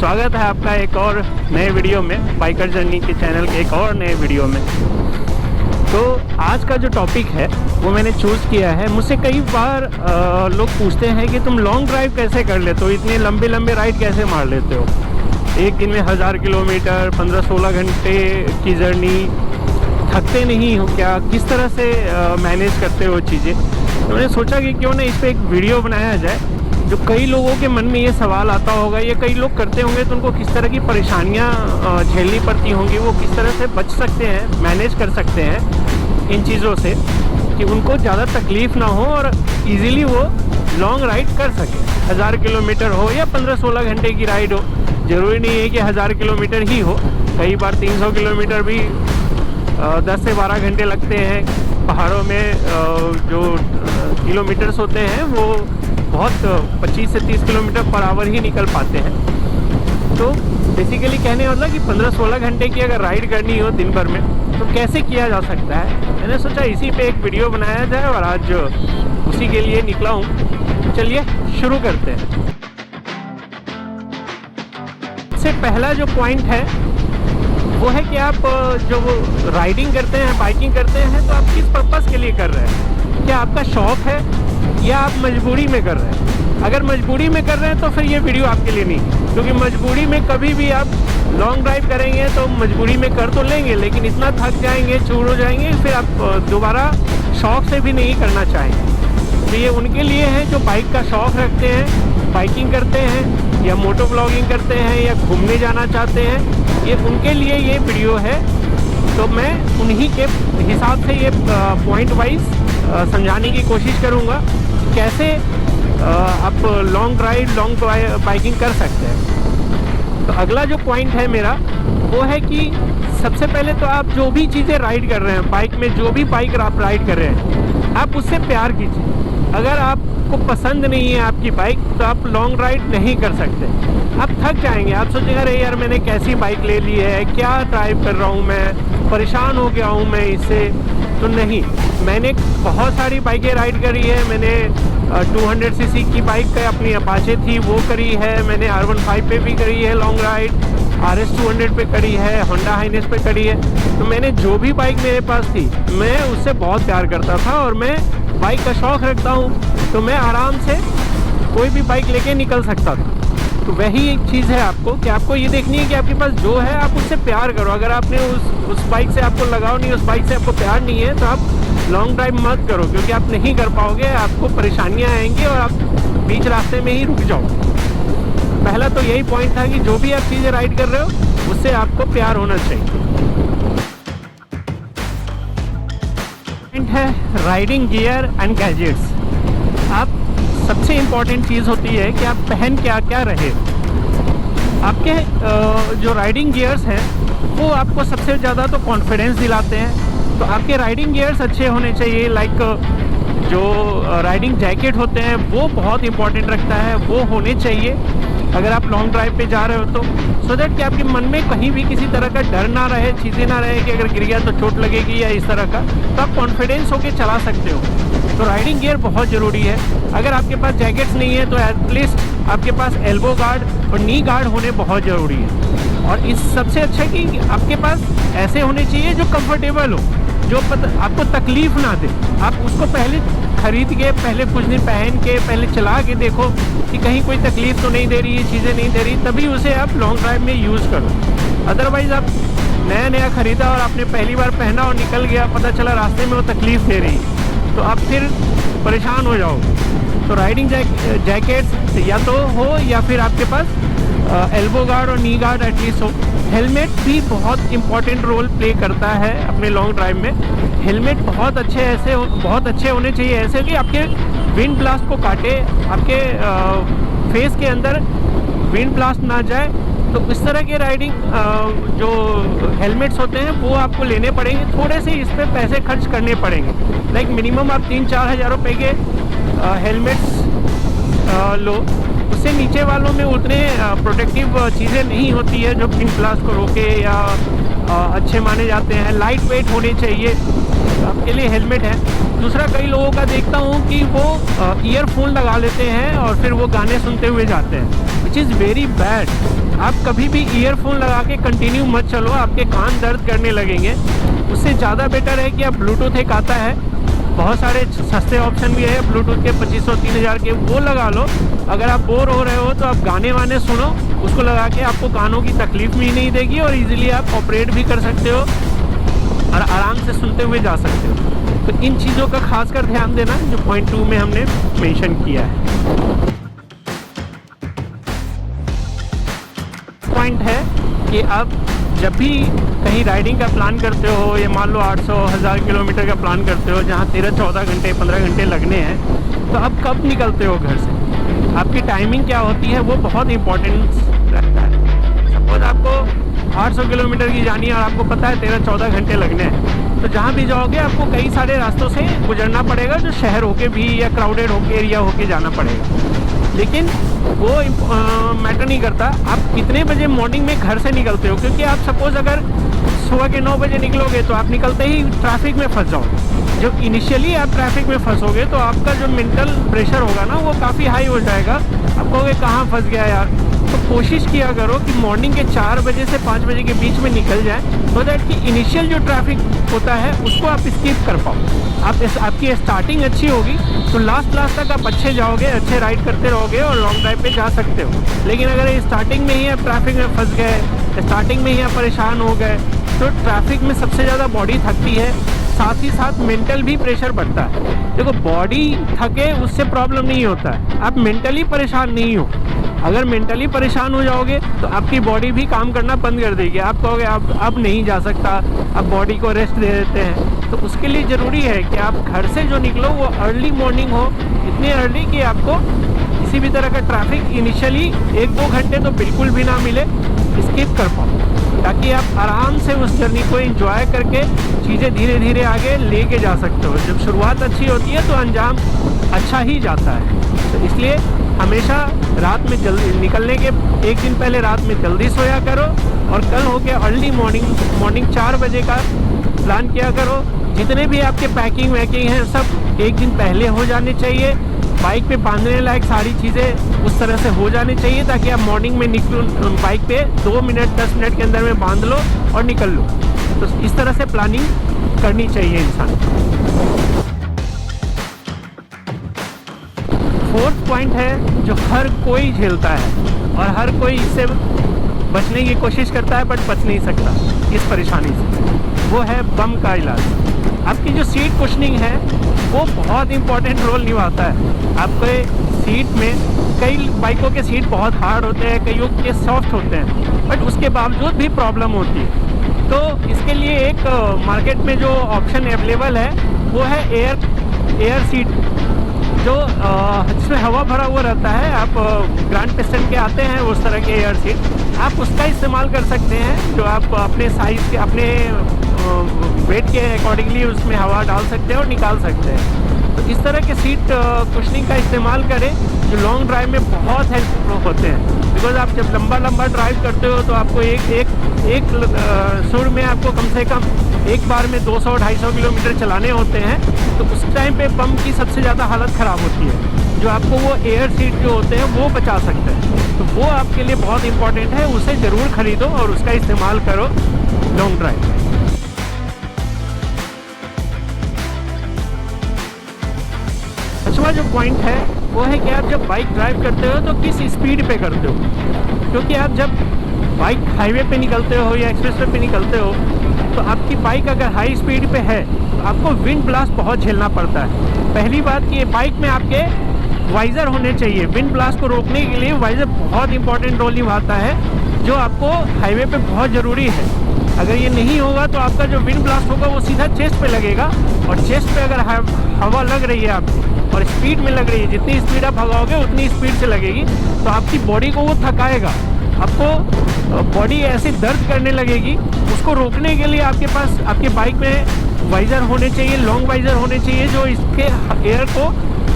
स्वागत है आपका एक और नए वीडियो में, बाइकर जर्नी के चैनल के एक और नए वीडियो में। तो आज का जो टॉपिक है वो मैंने चूज़ किया है। मुझसे कई बार लोग पूछते हैं कि तुम लॉन्ग ड्राइव कैसे कर लेते हो, इतने लंबे लंबे राइड कैसे मार लेते हो, एक दिन में 1000 किलोमीटर 15-16 घंटे की जर्नी, थकते नहीं हो क्या, किस तरह से मैनेज करते हो चीज़ें। तो मैंने सोचा कि क्यों ना इस पर एक वीडियो बनाया जाए। जो कई लोगों के मन में ये सवाल आता होगा, ये कई लोग करते होंगे, तो उनको किस तरह की परेशानियां झेलनी पड़ती होंगी, वो किस तरह से बच सकते हैं, मैनेज कर सकते हैं इन चीज़ों से कि उनको ज़्यादा तकलीफ़ ना हो और इजीली वो लॉन्ग राइड कर सके। 1000 किलोमीटर हो या 15-16 घंटे की राइड हो, ज़रूरी नहीं है कि 1000 किलोमीटर ही हो। कई बार 300 किलोमीटर भी 10 से 12 घंटे लगते हैं। पहाड़ों में जो किलोमीटर्स होते हैं वो बहुत 25 से 30 किलोमीटर पर आवर ही निकल पाते हैं। तो बेसिकली कहने का मतलब कि 15-16 घंटे की अगर राइड करनी हो दिन भर में तो कैसे किया जा सकता है। मैंने सोचा इसी पे एक वीडियो बनाया जाए और आज उसी के लिए निकला हूँ। चलिए शुरू करते हैं। सबसे पहला जो पॉइंट है वो है कि आप जो राइडिंग करते हैं, बाइकिंग करते हैं, तो आप किस पर्पस के लिए कर रहे हैं। क्या आपका शौक़ है या आप मजबूरी में कर रहे हैं। अगर मजबूरी में कर रहे हैं तो फिर ये वीडियो आपके लिए नहीं, क्योंकि मजबूरी में कभी भी आप लॉन्ग ड्राइव करेंगे तो मजबूरी में कर तो लेंगे, लेकिन इतना थक जाएंगे, चूर हो जाएंगे, फिर आप दोबारा शौक़ से भी नहीं करना चाहेंगे। तो ये उनके लिए है जो बाइक का शौक़ रखते हैं, बाइकिंग करते हैं या मोटो ब्लॉगिंग करते हैं या घूमने जाना चाहते हैं, ये उनके लिए ये वीडियो है। तो मैं उन्हीं के हिसाब से ये पॉइंट वाइज समझाने की कोशिश करूँगा कैसे आप लॉन्ग ड्राइव, लॉन्ग बाइकिंग कर सकते हैं। तो अगला जो पॉइंट है मेरा वो है कि सबसे पहले तो आप जो भी चीज़ें राइड कर रहे हैं, बाइक में जो भी बाइक आप राइड कर रहे हैं, आप उससे प्यार कीजिए। अगर आपको पसंद नहीं है आपकी बाइक तो आप लॉन्ग राइड नहीं कर सकते। आप थक जाएंगे, आप सोचेंगे अरे यार मैंने कैसी बाइक ले ली है, क्या ड्राइव कर रहा हूँ मैं, परेशान हो गया हूँ मैं इससे। तो नहीं, मैंने बहुत सारी बाइकें राइड करी है। मैंने 200 सीसी की बाइक अपनी अपाचे थी वो करी है, मैंने R15 पे भी करी है लॉन्ग राइड, RS 200 पे करी है, होंडा हाइनेस पे करी है। तो मैंने जो भी बाइक मेरे पास थी मैं उससे बहुत प्यार करता था और मैं बाइक का शौक़ रखता हूँ, तो मैं आराम से कोई भी बाइक लेके निकल सकता था। तो वही एक चीज़ है आपको कि आपको ये देखनी है कि आपके पास जो है आप उससे प्यार करो। अगर आपने उस बाइक से आपको लगाव नहीं, उस बाइक से आपको प्यार नहीं है, तो आप लॉन्ग ड्राइव मत करो, क्योंकि आप नहीं कर पाओगे, आपको परेशानियां आएंगी और आप बीच रास्ते में ही रुक जाओगे। पहला तो यही पॉइंट था कि जो भी आप चीज़ें राइड कर रहे हो उससे आपको प्यार होना चाहिए। पॉइंट है राइडिंग गियर एंड गैजेट्स। आप सबसे इम्पॉर्टेंट चीज़ होती है कि आप पहन क्या क्या रहे। आपके जो राइडिंग गियर्स हैं वो आपको सबसे ज़्यादा तो कॉन्फिडेंस दिलाते हैं। तो आपके राइडिंग गियर्स अच्छे होने चाहिए। लाइक जो राइडिंग जैकेट होते हैं वो बहुत इंपॉर्टेंट रखता है, वो होने चाहिए अगर आप लॉन्ग ड्राइव पे जा रहे हो तो, सो दैट कि आपके मन में कहीं भी किसी तरह का डर ना रहे, चीज़ें ना रहे कि अगर गिर गया तो चोट लगेगी या इस तरह का, तो आप कॉन्फिडेंस होके चला सकते हो। तो राइडिंग गियर बहुत ज़रूरी है। अगर आपके पास जैकेट्स नहीं है तो एटलीस्ट आपके पास एल्बो गार्ड और नी गार्ड होने बहुत ज़रूरी है। और इस सबसे अच्छा कि आपके पास ऐसे होने चाहिए जो कंफर्टेबल हो, जो आपको तकलीफ़ ना दे। आप उसको पहले ख़रीद के, पहले कुछ दिन पहन के, पहले चला के देखो कि कहीं कोई तकलीफ़ तो नहीं दे रही है, चीज़ें नहीं दे रही, तभी उसे आप लॉन्ग ड्राइव में यूज़ करो। अदरवाइज़ आप नया ख़रीदा और आपने पहली बार पहना और निकल गया, पता चला रास्ते में वो तकलीफ़ दे रही है, तो आप फिर परेशान हो जाओगे। तो राइडिंग जैकेट्स या तो हो या फिर आपके पास एल्बो गार्ड और नी गार्ड एटलीस्ट हो। हेलमेट भी बहुत इंपॉर्टेंट रोल प्ले करता है अपने लॉन्ग ड्राइव में। हेलमेट बहुत अच्छे होने चाहिए, ऐसे कि आपके विंड ब्लास्ट को काटे, आपके फेस के अंदर विंड ब्लास्ट ना जाए। तो इस तरह के राइडिंग जो हेलमेट्स होते हैं वो आपको लेने पड़ेंगे। थोड़े से इस पर पैसे खर्च करने पड़ेंगे। लाइक मिनिमम आप 3-4 हज़ार रुपये के हेलमेट्स लो। उससे नीचे वालों में उतने प्रोटेक्टिव चीज़ें नहीं होती है जो विंड ब्लास्ट को रोके या अच्छे माने जाते हैं। लाइट वेट होने चाहिए, आपके लिए हेलमेट है। दूसरा, कई लोगों का देखता हूँ कि वो ईयरफोन लगा लेते हैं और फिर वो गाने सुनते हुए जाते हैं, विच विच इज़ वेरी बैड। आप कभी भी ईयरफोन लगा के कंटिन्यू मत चलो, आपके कान दर्द करने लगेंगे। उससे ज़्यादा बेटर है कि आप ब्लूटूथ एक आता है, बहुत सारे सस्ते ऑप्शन भी है ब्लूटूथ के 2500-3000 के, वो लगा लो। अगर आप बोर हो रहे हो तो आप गाने वाने सुनो, उसको लगा के आपको कानों की तकलीफ भी नहीं देगी और इजीली आप ऑपरेट भी कर सकते हो और आराम से सुनते हुए जा सकते हो। तो इन चीज़ों का खासकर ध्यान देना जो पॉइंट 2 में हमने मेंशन किया है। पॉइंट है कि आप जब भी कहीं राइडिंग का प्लान करते हो, या मान लो 800-1000 किलोमीटर का प्लान करते हो जहाँ 13-14 घंटे 15 घंटे लगने हैं, तो आप कब निकलते हो घर से, आपकी टाइमिंग क्या होती है, वो बहुत इंपॉर्टेंट रखता है। सपोज आपको 800 किलोमीटर की जानी है और आपको पता है 13-14 घंटे लगने हैं, तो जहाँ भी जाओगे आपको कई सारे रास्तों से गुजरना पड़ेगा, जो शहर होके भी या क्राउडेड होके एरिया होके जाना पड़ेगा। लेकिन वो मैटर नहीं करता आप कितने बजे मॉर्निंग में घर से निकलते हो, क्योंकि आप सपोज़ अगर सुबह के 9 बजे निकलोगे तो आप निकलते ही ट्रैफिक में फंस जाओगे। जब इनिशियली आप ट्रैफिक में फंसोगे तो आपका जो मेंटल प्रेशर होगा ना वो काफ़ी हाई हो जाएगा। आप कहोगे कहाँ फंस गया यार। तो कोशिश किया करो कि मॉर्निंग के 4 बजे से 5 बजे के बीच में निकल जाए, सो दैट कि इनिशियल जो ट्रैफिक होता है उसको आप स्किप कर पाओ। आपकी स्टार्टिंग अच्छी होगी तो लास्ट तक आप अच्छे जाओगे, अच्छे राइड करते रहोगे और लॉन्ग ड्राइव पे जा सकते हो। लेकिन अगर स्टार्टिंग में ही आप ट्रैफिक में फंस गए, स्टार्टिंग में ही आप परेशान हो गए, तो ट्रैफिक में सबसे ज़्यादा बॉडी थकती है, साथ ही साथ मेंटल भी प्रेशर बढ़ता है। देखो बॉडी थके उससे प्रॉब्लम नहीं होता है, आप मेंटली परेशान नहीं हो। अगर मेंटली परेशान हो जाओगे तो आपकी बॉडी भी काम करना बंद कर देगी। आप कहोगे अब नहीं जा सकता, अब बॉडी को रेस्ट दे देते हैं। तो उसके लिए ज़रूरी है कि आप घर से जो निकलो वो अर्ली मॉर्निंग हो, इतनी अर्ली कि आपको किसी भी तरह का ट्रैफिक इनिशियली 1-2 घंटे तो बिल्कुल भी ना मिले, स्किप कर पाओ, ताकि आप आराम से उस जर्नी को एंजॉय करके चीज़ें धीरे धीरे आगे लेके जा सकते हो। जब शुरुआत अच्छी होती है तो अंजाम अच्छा ही जाता है। तो इसलिए हमेशा रात में जल्दी निकलने के एक दिन पहले रात में जल्दी सोया करो और कल हो के अर्ली मॉर्निंग 4 बजे का प्लान किया करो। जितने भी आपके पैकिंग वैकिंग हैं सब एक दिन पहले हो जाने चाहिए। बाइक पे बांधने लायक सारी चीज़ें उस तरह से हो जानी चाहिए ताकि आप मॉर्निंग में निकलो, बाइक पे 2 मिनट 10 मिनट के अंदर में बांध लो और निकल लो। तो इस तरह से प्लानिंग करनी चाहिए इंसान। 4th पॉइंट है जो हर कोई झेलता है और हर कोई इससे बचने की कोशिश करता है बट बच नहीं सकता इस परेशानी से, वो है बम का इलाज। आपकी जो सीट कुशनिंग है वो बहुत इंपॉर्टेंट रोल निभाता है। आपके सीट में कई बाइकों के सीट बहुत हार्ड होते हैं, कईयों के सॉफ्ट होते हैं, बट उसके बावजूद भी प्रॉब्लम होती है। तो इसके लिए एक मार्केट में जो ऑप्शन अवेलेबल है वो है एयर सीट, जो जिसमें हवा भरा हुआ रहता है। आप ग्रैंड पिस्टन के आते हैं उस तरह के एयर सीट, आप उसका इस्तेमाल कर सकते हैं, जो आप अपने साइज़ के अपने वेट के अकॉर्डिंगली उसमें हवा डाल सकते हैं और निकाल सकते हैं। तो इस तरह के सीट कुशनिंग का इस्तेमाल करें जो लॉन्ग ड्राइव में बहुत हेल्पफुल होते हैं। बिकॉज आप जब लंबा ड्राइव करते हो तो आपको एक सुर में आपको कम से कम एक बार में 200-250 किलोमीटर चलाने होते हैं। तो उस टाइम पे बम की सबसे ज़्यादा हालत ख़राब होती है, जो आपको वो एयर सीट जो होते हैं वो बचा सकते हैं। तो वो आपके लिए बहुत इंपॉर्टेंट है, उसे ज़रूर ख़रीदो और उसका इस्तेमाल करो लॉन्ग ड्राइव में। 5वां जो पॉइंट है वो है कि आप जब बाइक ड्राइव करते हो तो किस स्पीड पे करते हो, क्योंकि आप जब बाइक हाईवे पे निकलते हो या एक्सप्रेसवे पे निकलते हो तो आपकी बाइक अगर हाई स्पीड पे है तो आपको विंड ब्लास्ट बहुत झेलना पड़ता है। पहली बात कि बाइक में आपके वाइज़र होने चाहिए। विंड ब्लास्ट को रोकने के लिए वाइज़र बहुत इंपॉर्टेंट रोल निभाता है, जो आपको हाईवे पे बहुत ज़रूरी है। अगर ये नहीं होगा तो आपका जो विंड ब्लास्ट होगा वो सीधा चेस्ट पे लगेगा, और चेस्ट पे अगर हवा लग रही है आपकी और स्पीड में लग रही है, जितनी स्पीड आप भगाओगे उतनी स्पीड से लगेगी, तो आपकी बॉडी को वो थकाएगा, आपको बॉडी ऐसे दर्द करने लगेगी। उसको रोकने के लिए आपके पास आपके बाइक में वाइज़र होने चाहिए, लॉन्ग वाइज़र होने चाहिए, जो इसके एयर को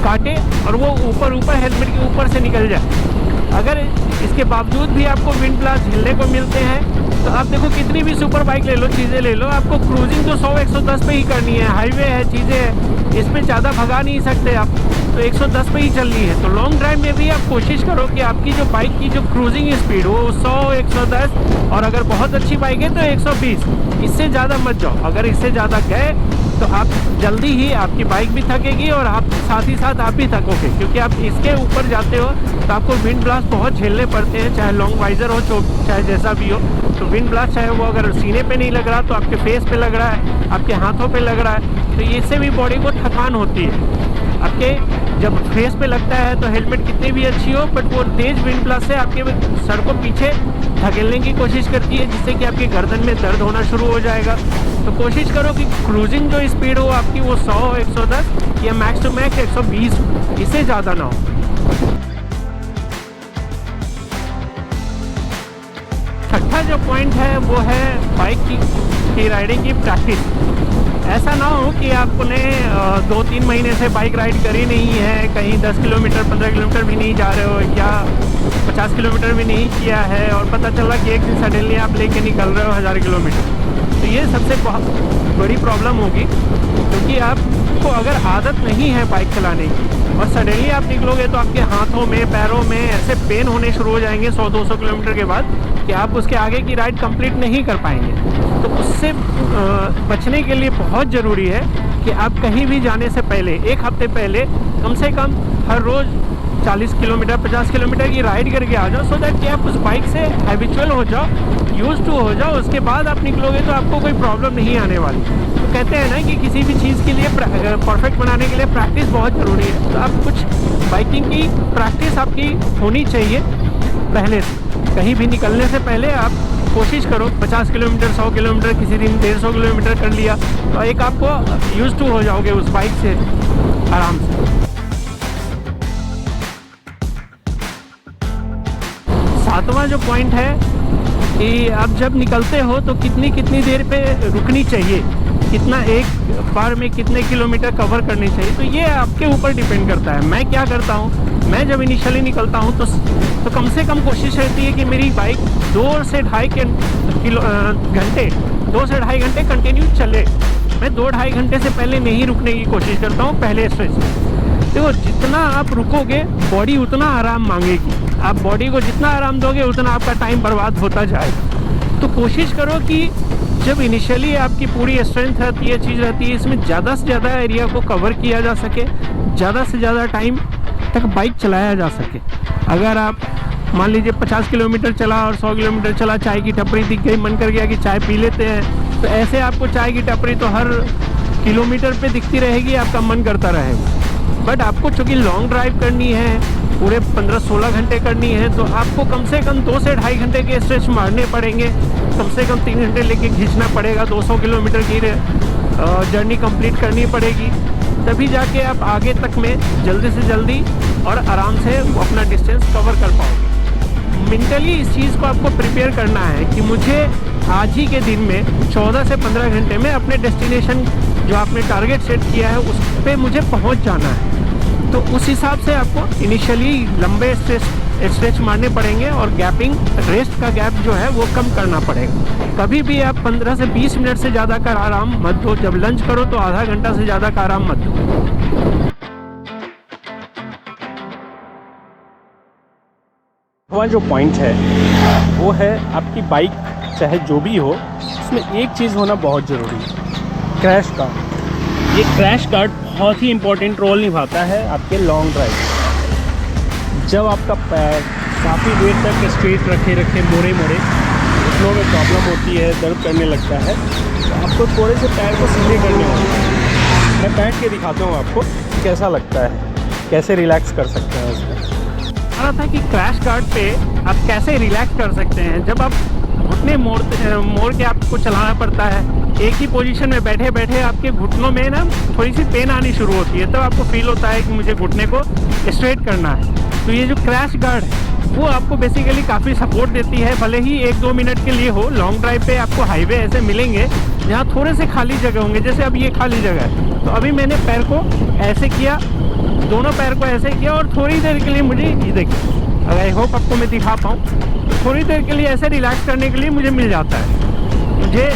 काटे और वो ऊपर हेलमेट के ऊपर से निकल जाए। अगर इसके बावजूद भी आपको विंड ब्लास्ट झेलने को मिलते हैं तो आप देखो कितनी भी सुपर बाइक ले लो, चीज़ें ले लो, आपको क्रूजिंग तो 100-110 पे ही करनी है। हाईवे है, चीज़ें हैं, इसमें ज़्यादा भगा नहीं सकते आप। तो 110 पे ही चलनी है। तो लॉन्ग ड्राइव में भी आप कोशिश करो कि आपकी जो बाइक की जो क्रूजिंग स्पीड हो 100, 110, और अगर बहुत अच्छी बाइक है तो 120, इससे ज़्यादा मत जाओ। अगर इससे ज़्यादा गए तो आप जल्दी ही आपकी बाइक भी थकेगी और आप साथ ही साथ आप भी थकोगे, क्योंकि आप इसके ऊपर जाते हो तो आपको विंड ब्लास्ट बहुत झेलने पड़ते हैं, चाहे लॉन्ग वाइजर हो चाहे जैसा भी हो। तो विंड ब्लास्ट चाहे वो अगर सीने पे नहीं लग रहा तो आपके फेस पे लग रहा है, आपके हाथों पे लग रहा है, तो इससे भी बॉडी को थकान होती है। आपके जब फेस पे लगता है तो हेलमेट कितनी भी अच्छी हो, बट वो तेज विंड ब्लास्ट से आपके सर को पीछे धकेलने की कोशिश करती है, जिससे कि आपकी गर्दन में दर्द होना शुरू हो जाएगा। तो कोशिश करो कि क्रूजिंग जो स्पीड हो आपकी वो 100, 110 या मैक्स टू मैक्स 120, इससे ज़्यादा ना हो। छठा जो पॉइंट है वो है बाइक की राइडिंग की प्रैक्टिस। ऐसा ना हो कि आपने 2-3 महीने से बाइक राइड करी नहीं है, कहीं 10 किलोमीटर 15 किलोमीटर भी नहीं जा रहे हो या 50 किलोमीटर भी नहीं किया है, और पता चला कि एक दिन सडनली आप लेके निकल रहे हो 1000 किलोमीटर। तो ये सबसे बहुत बड़ी प्रॉब्लम होगी, क्योंकि आपको अगर आदत नहीं है बाइक चलाने की और सडनली आप निकलोगे तो आपके हाथों में पैरों में ऐसे पेन होने शुरू हो जाएंगे 100-200 किलोमीटर के बाद कि आप उसके आगे की राइड कंप्लीट नहीं कर पाएंगे। तो उससे बचने के लिए बहुत ज़रूरी है कि आप कहीं भी जाने से पहले 1 हफ्ते पहले कम से कम हर रोज़ 40 किलोमीटर 50 किलोमीटर की राइड करके आ जाओ, सो दैट कि आप उस बाइक से हैबिचुअल हो जाओ, यूज टू हो जाओ। उसके बाद आप निकलोगे तो आपको कोई प्रॉब्लम नहीं आने वाली। तो कहते हैं ना कि किसी भी चीज़ के लिए परफेक्ट बनाने के लिए प्रैक्टिस बहुत ज़रूरी है। तो आप कुछ बाइकिंग की प्रैक्टिस आपकी होनी चाहिए पहले से। कहीं भी निकलने से पहले आप कोशिश करो 50 किलोमीटर 100 किलोमीटर, किसी दिन 150 किलोमीटर कर लिया, तो एक आपको यूज टू हो जाओगे उस बाइक से आराम से। 7वां जो पॉइंट है कि आप जब निकलते हो तो कितनी देर पे रुकनी चाहिए, कितना एक बार में कितने किलोमीटर कवर करनी चाहिए, तो ये आपके ऊपर डिपेंड करता है। मैं क्या करता हूँ, मैं जब इनिशियली निकलता हूँ तो कम से कम कोशिश रहती है कि मेरी बाइक 2 से ढाई घंटे कंटिन्यू चले। मैं 2-2.5 घंटे से पहले नहीं रुकने की कोशिश करता हूँ पहले स्ट्रेच में। देखो जितना आप रुकोगे बॉडी उतना आराम मांगेगी, आप बॉडी को जितना आराम दोगे उतना आपका टाइम बर्बाद होता जाएगा। तो कोशिश करो कि जब इनिशियली आपकी पूरी स्ट्रेंथ रहती है, चीज़ रहती है, इसमें ज़्यादा से ज़्यादा एरिया को कवर किया जा सके, ज़्यादा से ज़्यादा टाइम तक बाइक चलाया जा सके। अगर आप मान लीजिए 50 किलोमीटर चला और 100 किलोमीटर चला, चाय की टपरी दिख गई, मन कर गया कि चाय पी लेते हैं, तो ऐसे आपको चाय की टपरी तो हर किलोमीटर पे दिखती रहेगी, आपका मन करता रहेगा। बट आपको चूँकि लॉन्ग ड्राइव करनी है, पूरे 15-16 घंटे करनी है, तो आपको कम से कम 2 से ढाई घंटे के स्ट्रेच मारने पड़ेंगे, कम से कम 3 घंटे लेके खींचना पड़ेगा, 200 किलोमीटर की जर्नी कंप्लीट करनी पड़ेगी, तभी जाके आप आगे तक में जल्दी से जल्दी और आराम से अपना डिस्टेंस कवर कर पाओगे। मेंटली इस चीज़ को आपको प्रिपेयर करना है कि मुझे आज ही के दिन में 14 से 15 घंटे में अपने डेस्टिनेशन जो आपने टारगेट सेट किया है उस पर मुझे पहुंच जाना है। तो उस हिसाब से आपको इनिशियली लंबे स्ट्रेच मारने पड़ेंगे और गैपिंग, रेस्ट का गैप जो है वो कम करना पड़ेगा। कभी भी आप 15 से 20 मिनट से ज़्यादा का आराम मत दो। जब लंच करो तो आधा घंटा से ज़्यादा का आराम मत दो। वह जो पॉइंट है वो है आपकी बाइक चाहे जो भी हो, उसमें एक चीज़ होना बहुत ज़रूरी है, क्रैश गार्ड। ये क्रैश गार्ड बहुत ही इम्पोर्टेंट रोल निभाता है आपके लॉन्ग ड्राइव। जब आपका पैर काफ़ी देर तक स्ट्रेट रखे मोड़े घुटनों में प्रॉब्लम होती है, दर्द करने लगता है, तो आपको थोड़े से पैर को सीधे करने होते हैं। मैं बैठ के दिखाता हूँ आपको कैसा लगता है, कैसे रिलैक्स कर सकते हैं उसमें। रहा था कि क्रैश गार्ड पे आप कैसे रिलैक्स कर सकते हैं। जब आप घुटने मोड़ के आपको चलाना पड़ता है, एक ही पोजीशन में बैठे बैठे आपके घुटनों में ना थोड़ी सी पेन आनी शुरू होती है, तब आपको फील होता है कि मुझे घुटने को स्ट्रेट करना है। तो ये जो क्रैश गार्ड है वो आपको बेसिकली काफ़ी सपोर्ट देती है, भले ही 1-2 मिनट के लिए हो। लॉन्ग ड्राइव पे आपको हाईवे ऐसे मिलेंगे जहाँ थोड़े से खाली जगह होंगे, जैसे अब ये खाली जगह है, तो अभी मैंने पैर को ऐसे किया, दोनों पैर को ऐसे किया और थोड़ी देर के लिए मुझे ये देखिए, अगर आई होप आपको मैं दिखा पाऊँ, तो थोड़ी देर के लिए ऐसे रिलैक्स करने के लिए मुझे मिल जाता है। मुझे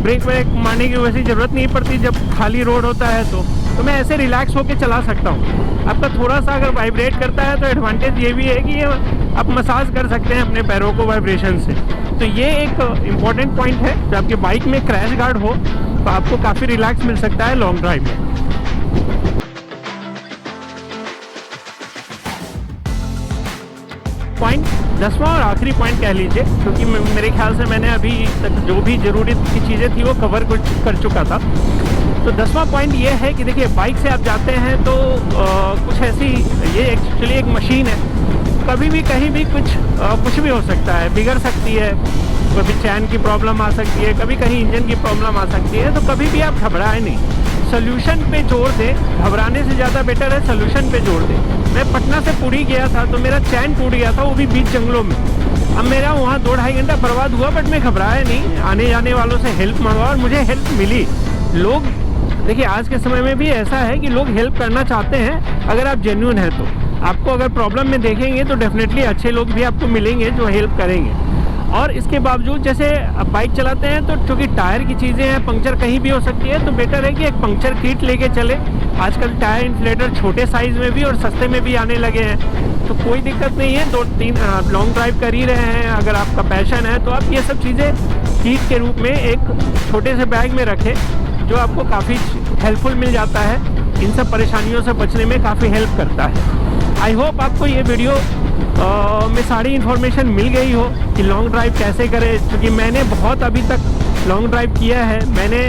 ब्रेक व्रेक मारने की वैसी ज़रूरत नहीं पड़ती जब खाली रोड होता है, तो तो मैं ऐसे रिलैक्स होकर चला सकता हूँ। आपका थोड़ा सा अगर वाइब्रेट करता है तो एडवांटेज ये भी है कि ये आप मसाज कर सकते हैं अपने पैरों को वाइब्रेशन से। तो ये एक इम्पॉर्टेंट पॉइंट है, जब आपके बाइक में क्रैश गार्ड हो तो आपको काफ़ी रिलैक्स मिल सकता है लॉन्ग ड्राइव में। पॉइंट 10वां और आखिरी पॉइंट कह लीजिए, क्योंकि मेरे ख्याल से मैंने अभी तक जो भी ज़रूरी की चीज़ें थी वो कवर कर चुका था। तो 10वां पॉइंट ये है कि देखिए, बाइक से आप जाते हैं तो कुछ ऐसी, ये एक्चुअली एक मशीन है, कभी भी कहीं भी कुछ भी हो सकता है, बिगड़ सकती है, कभी चैन की प्रॉब्लम आ सकती है, कभी कहीं इंजन की प्रॉब्लम आ सकती है। तो कभी भी आप घबराएं नहीं, सोल्यूशन पे जोर दें। घबराने से ज़्यादा बेटर है सोल्यूशन पे जोर दें। मैं पटना से पुरी गया था तो मेरा चैन टूट गया था, वो भी बीच जंगलों में। अब मेरा वहाँ 2-2.5 घंटा बर्बाद हुआ, बट मैं घबराया नहीं, आने जाने वालों से हेल्प मांगा और मुझे हेल्प मिली। लोग देखिए, आज के समय में भी ऐसा है कि लोग हेल्प करना चाहते हैं अगर आप जेन्युइन हैं तो। आपको अगर प्रॉब्लम में देखेंगे तो डेफिनेटली अच्छे लोग भी आपको मिलेंगे जो हेल्प करेंगे। और इसके बावजूद जैसे अब बाइक चलाते हैं तो चूँकि टायर की चीज़ें हैं, पंक्चर कहीं भी हो सकती है, तो बेटर है कि एक पंक्चर किट लेके चले। आजकल टायर इन्फ्लेटर छोटे साइज़ में भी और सस्ते में भी आने लगे हैं, तो कोई दिक्कत नहीं है। 2-3 आप लॉन्ग ड्राइव कर ही रहे हैं, अगर आपका पैशन है तो आप ये सब चीज़ें किट के रूप में एक छोटे से बैग में रखें, जो आपको काफ़ी हेल्पफुल मिल जाता है, इन सब परेशानियों से बचने में काफ़ी हेल्प करता है। आई होप आपको ये वीडियो में सारी इन्फॉर्मेशन मिल गई हो कि लॉन्ग ड्राइव कैसे करें, क्योंकि मैंने बहुत अभी तक लॉन्ग ड्राइव किया है। मैंने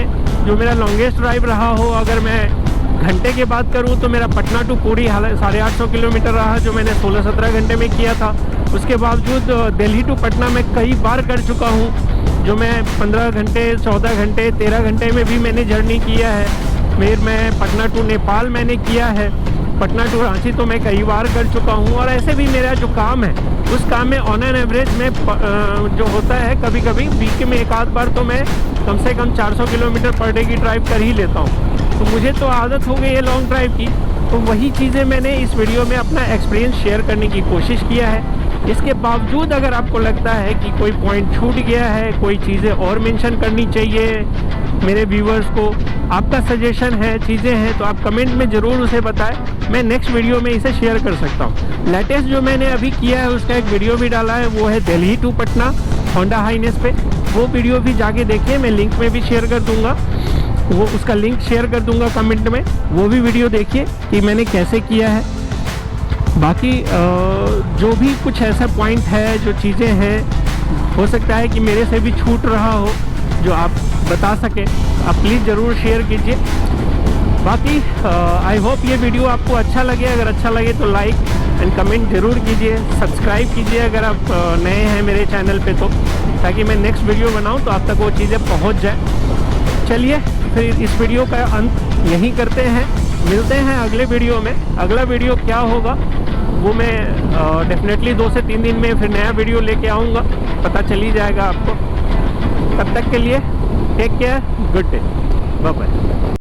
जो मेरा लॉन्गेस्ट ड्राइव रहा हो, अगर मैं घंटे की बात करूं तो मेरा पटना टू पुरी 850 किलोमीटर रहा, जो मैंने 16-17 घंटे में किया था। उसके बावजूद दिल्ली टू पटना मैं कई बार कर चुका हूं, जो मैं 15 घंटे, 14 घंटे, 13 घंटे में भी मैंने जर्नी किया है। फिर मैं पटना टू नेपाल मैंने किया है, पटना टू रांची तो मैं कई बार कर चुका हूँ। और ऐसे भी मेरा जो काम है, उस काम में ऑन एन एवरेज में जो होता है, कभी कभी वीक में एक आध बार तो मैं कम से कम 400 किलोमीटर पर डे की ड्राइव कर ही लेता हूँ। तो मुझे तो आदत हो गई है लॉन्ग ड्राइव की, तो वही चीज़ें मैंने इस वीडियो में अपना एक्सपीरियंस शेयर करने की कोशिश किया है। इसके बावजूद अगर आपको लगता है कि कोई पॉइंट छूट गया है, कोई चीज़ें और मेंशन करनी चाहिए मेरे व्यूवर्स को, आपका सजेशन है, चीज़ें हैं, तो आप कमेंट में ज़रूर उसे बताएं। मैं नेक्स्ट वीडियो में इसे शेयर कर सकता हूँ। लेटेस्ट जो मैंने अभी किया है उसका एक वीडियो भी डाला है, वो है Delhi to Patna Honda Highness पे। वो वीडियो भी जाके देखिए, मैं लिंक में भी शेयर कर दूँगा, वो उसका लिंक शेयर कर दूँगा कमेंट में। वो भी वीडियो देखिए कि मैंने कैसे किया है। बाकी जो भी कुछ ऐसा पॉइंट है, जो चीज़ें हैं, हो सकता है कि मेरे से भी छूट रहा हो, जो आप बता सकें, आप प्लीज़ ज़रूर शेयर कीजिए। बाकी आई होप ये वीडियो आपको अच्छा लगे। अगर अच्छा लगे तो लाइक एंड कमेंट ज़रूर कीजिए, सब्सक्राइब कीजिए अगर आप नए हैं मेरे चैनल पे, तो ताकि मैं नेक्स्ट वीडियो बनाऊं तो आप तक वो चीज़ें पहुंच जाए। चलिए फिर इस वीडियो का अंत यहीं करते हैं, मिलते हैं अगले वीडियो में। अगला वीडियो क्या होगा वो मैं डेफिनेटली 2 से 3 दिन में फिर नया वीडियो लेके आऊँगा, पता चल ही जाएगा आपको। तब तक के लिए take care, good day, bye bye.